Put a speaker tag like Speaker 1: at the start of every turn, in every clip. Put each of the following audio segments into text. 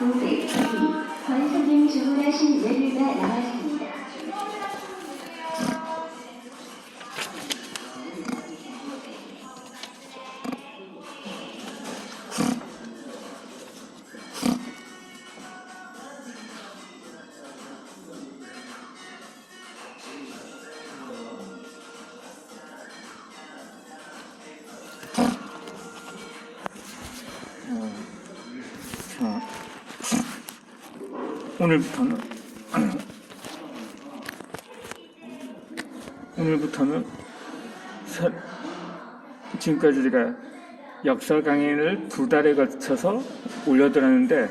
Speaker 1: 502 권선님 주문하신 메뉴가 나왔습니다.
Speaker 2: 오늘부터는 지금까지 제가 역사 강연을 2달에 걸쳐서 올려드렸는데,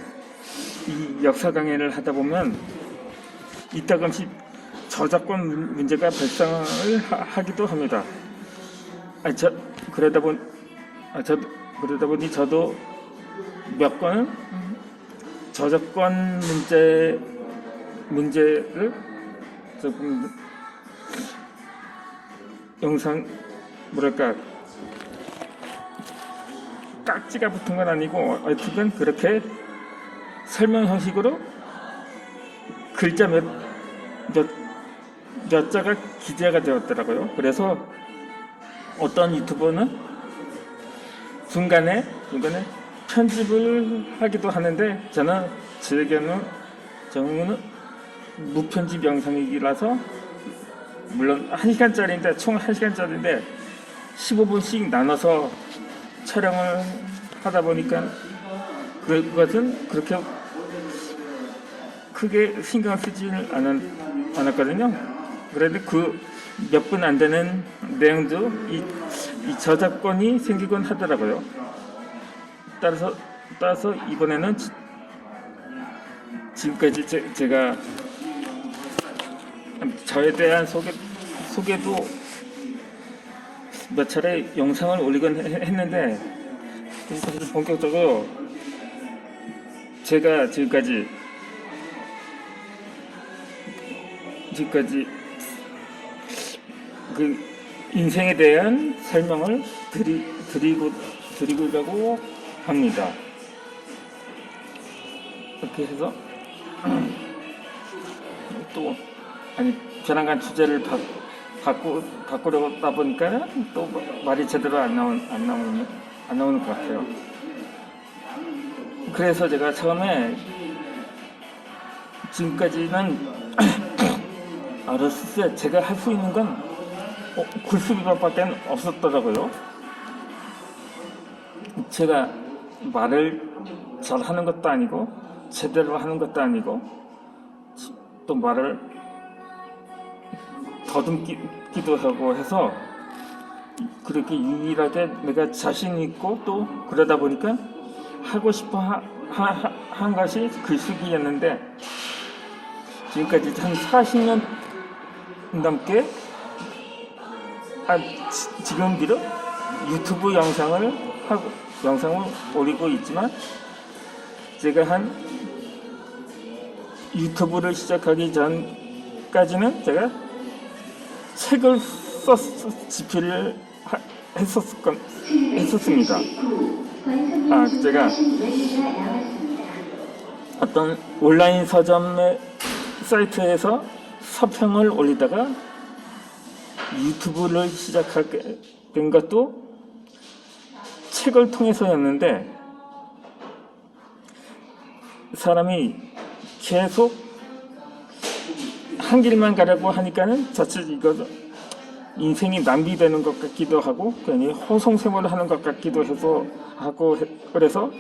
Speaker 2: 이 역사 강연을 하다 보면 이따금씩 저작권 문제가 발생을 하기도 합니다. 그러다 보니 저도 몇 건 저작권 문제를 조금 영상 깍지가 붙은 건 아니고 어쨌든 그렇게 설명 형식으로 글자 몇 자가 기재가 되었더라고요. 그래서 어떤 유튜버는 중간에 편집을 하기도 하는데, 제 경우는 무편집 영상이라서, 물론 1시간짜리인데 총 1시간짜리인데 15분씩 나눠서 촬영을 하다 보니까 그것은 그렇게 크게 신경 쓰지는 않았거든요. 그런데 그 몇 분 안 되는 내용도 이 저작권이 생기곤 하더라고요. 따라서 이번에는 지금까지 제가 저에 대한 소개도 몇 차례 영상을 올리곤 했는데, 본격적으로 제가 지금까지 그 인생에 대한 설명을 드리려고 합니다. 이렇게 해서 저랑간 주제를 바꾸려다 보니까 또 말이 제대로 안 나오는 것 같아요. 그래서 제가 처음에 지금까지는 알았을 때 제가 할 수 있는 건 글쓰기밖에 없었더라고요. 제가 말을 잘 하는 것도 아니고 제대로 하는 것도 아니고, 또 말을 더듬기도 하고 해서 그렇게 유일하게 내가 자신 있고, 또 그러다 보니까 하고 싶어 한 것이 글쓰기였는데, 지금까지 한 40년 넘게 지금 비록 유튜브 영상을 올리고 있지만, 제가 한 유튜브를 시작하기 전까지는 제가 책을 집필을 했었습니다. 제가 어떤 온라인 서점 사이트에서 서평을 올리다가 유튜브를 시작하게 된 것도 책을 통해서였는데, 사람이 계속 한 길만 가려고 하니까는 자칫 이거 인생이 낭비되는 것 같기도 하고, 괜히 허송세월을 하는 것 같기도 해서 그래서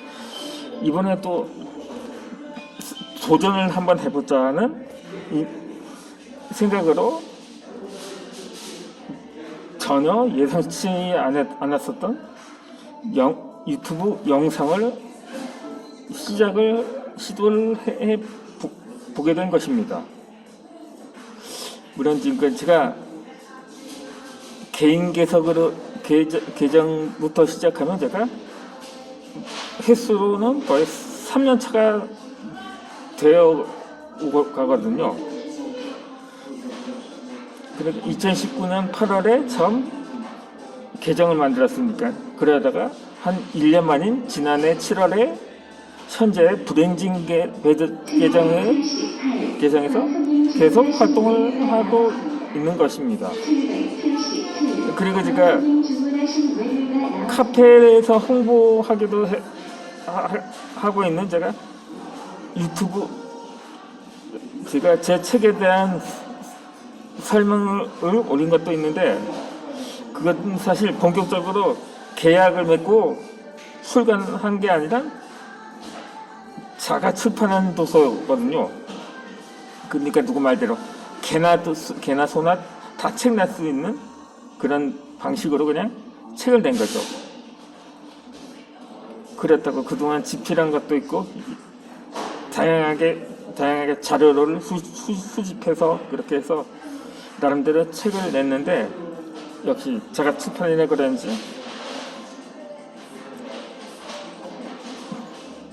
Speaker 2: 이번에 또 도전을 한번 해보자는 생각으로 전혀 예상치 않았었던 유튜브 영상을 시도를 해보게 된 것입니다. 물론 지금까지 제가 개인 계정부터 시작하면 제가 횟수로는 거의 3년 차가 되어 가거든요. 그래서 2019년 8월에 처음 계정을 만들었으니까, 그러다가 한 1년 만인 지난해 7월에 현재 브랜딩 계정에서 계속 활동을 하고 있는 것입니다. 그리고 제가 카페에서 홍보하기도 하고 있는 제가 유튜브 제가 제 책에 대한 설명을 올린 것도 있는데 그건 사실 본격적으로 계약을 맺고 출간한 게 아니라 자가 출판한 도서거든요. 그러니까 누구 말대로 개나 소나 다 책 낼 수 있는 그런 방식으로 그냥 책을 낸 거죠. 그랬다고 그동안 집필한 것도 있고 다양하게 자료를 수집해서 그렇게 해서 나름대로 책을 냈는데 역시 자가 출판이라 그런지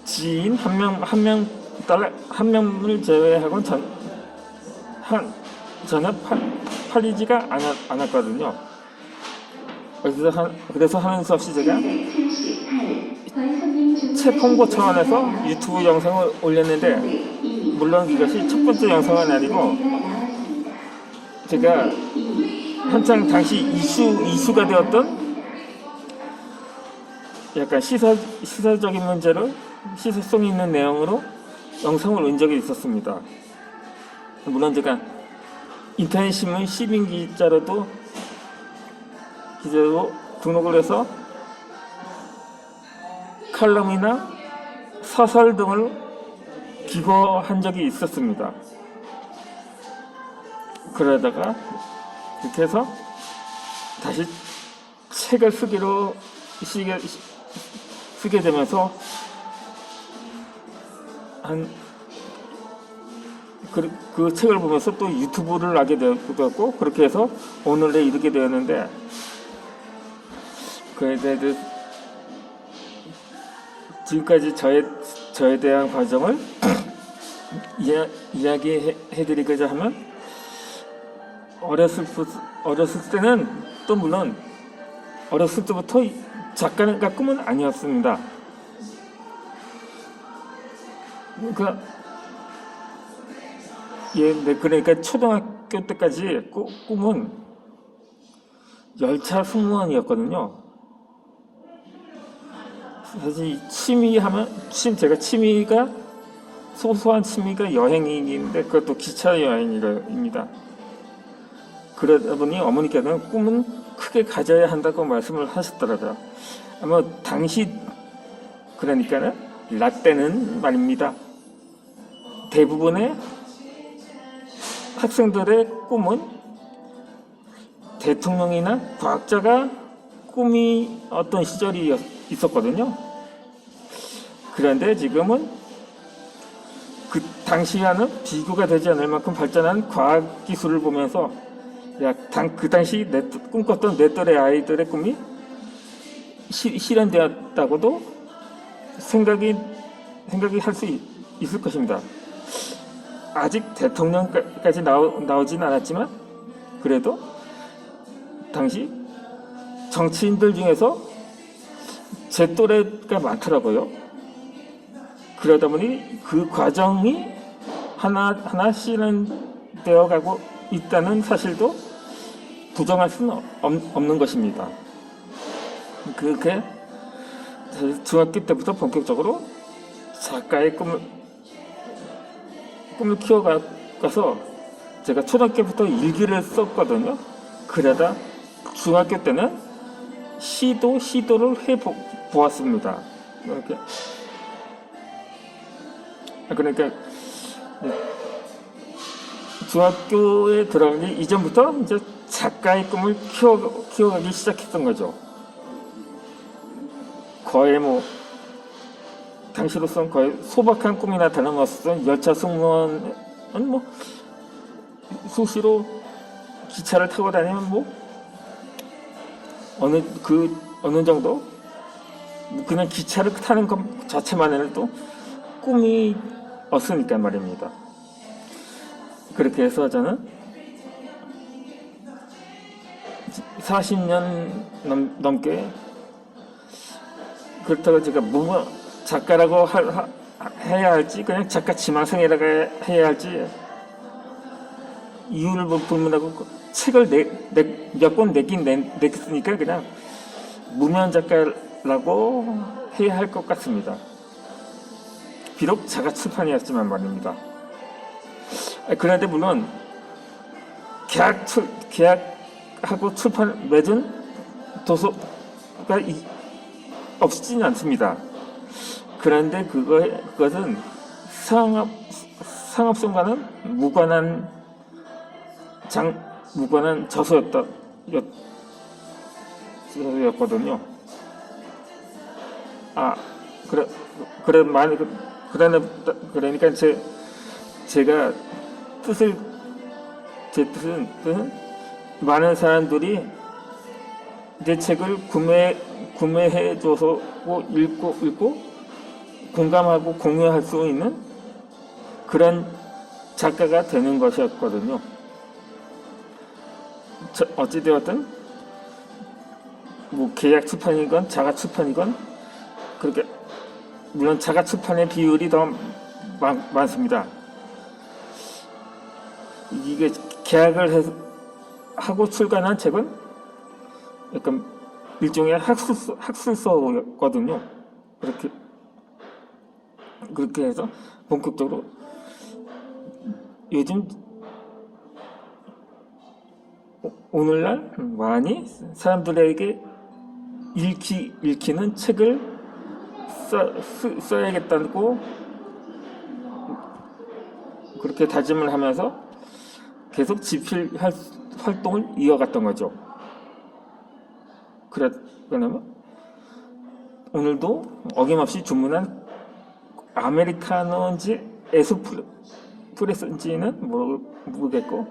Speaker 2: 지인 한 명을 제외하고는 전혀 팔리지가 않았거든요. 그래서 하는 수 없이 제가 책 홍보 차원에서 유튜브 영상을 올렸는데 물론 이것이 첫 번째 영상은 아니고 제가 한창 당시 이슈가 되었던 약간 시사적인 문제로 시사성 있는 내용으로 영상을 올린 적이 있었습니다. 물론 제가 인터넷 신문 시민 기자로 등록을 해서 칼럼이나 사설 등을 기고한 적이 있었습니다. 그러다가 이렇게 해서 다시 책을 쓰게 되면서 그 책을 보면서 또 유튜브를 하게 되었고 그렇게 해서 오늘에 이르게 되었는데 그에 대해 지금까지 저에 대한 과정을 이야기해드리고자 하면 어렸을 때는 또 물론 어렸을 때부터 작가가 꿈은 아니었습니다. 그러니까 초등학교 때까지 꿈은 열차 승무원이었거든요. 사실 제가 취미가 소소한 취미가 여행인데 그것도 기차 여행입니다. 그러다 보니 어머니께서는 꿈은 크게 가져야 한다고 말씀을 하셨더라고요. 아마 당시 그러니까는 라떼는 말입니다. 대부분의 학생들의 꿈은 대통령이나 과학자가 꿈이 어떤 시절이 있었거든요. 그런데 지금은 그 당시와는 비교가 되지 않을 만큼 발전한 과학 기술을 보면서 그 당시 꿈꿨던 내 또래 아이들의 꿈이 실현되었다고도 생각이 할 수 있을 것입니다. 아직 대통령까지 나오진 않았지만 그래도 당시 정치인들 중에서 제 또래가 많더라고요. 그러다 보니 그 과정이 하나 실현되어 가고 있다는 사실도 부정할 수는 없는 것입니다. 그렇게 중학교 때부터 본격적으로 작가의 꿈을 키워가서 제가 초등학교부터 일기를 썼거든요. 그러다 중학교 때는 시도를 해보았습니다. 이렇게. 그러니까 중학교에 들어가기 이전부터 이제 작가의 꿈을 키워가기 시작했던 거죠. 거의 당시로서는 거의 소박한 꿈이나 다름없었던 열차 승무원은 수시로 기차를 타고 다니면 어느 정도 그냥 기차를 타는 것 자체만으로도 꿈이었으니까 말입니다. 그렇게 해서 저는 40년 넘게 그렇다고 제가 작가라고 해야 할지 그냥 작가 지망생이라고 해야 할지 이유를 불문하고 책을 몇 권 냈으니까 그냥 무명 작가라고 해야 할 것 같습니다. 비록 자가 출판이었지만 말입니다. 그런데 물론 계약하고 맺은 도서가 없지는 않습니다. 그런데 그것은 상업성과는 무관한 저서였거든요. 그러니까 제 뜻은 많은 사람들이 내 책을 구매해줘서 읽고 공감하고 공유할 수 있는 그런 작가가 되는 것이었거든요. 어찌되었든 뭐 계약 출판이건 자가 출판이건 그렇게 물론 자가 출판의 비율이 더 많습니다. 이게 계약을 하고 출간한 책은 약간 일종의 학술서거든요. 그렇게 해서 본격적으로 요즘 오늘날 많이 사람들에게 읽히는 책을 써야겠다고 그렇게 다짐을 하면서 계속 집필 활동을 이어갔던 거죠. 그러면 오늘도 어김없이 주문한 아메리카노인지 에스프레소인지는 모르겠고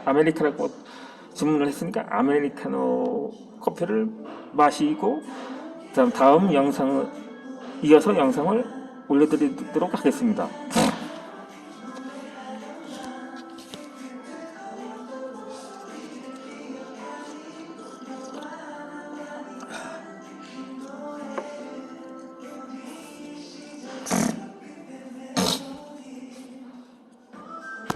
Speaker 2: 아메리카노라고 주문을 했으니까 아메리카노 커피를 마시고 다음 영상을 이어서 영상을 올려드리도록 하겠습니다.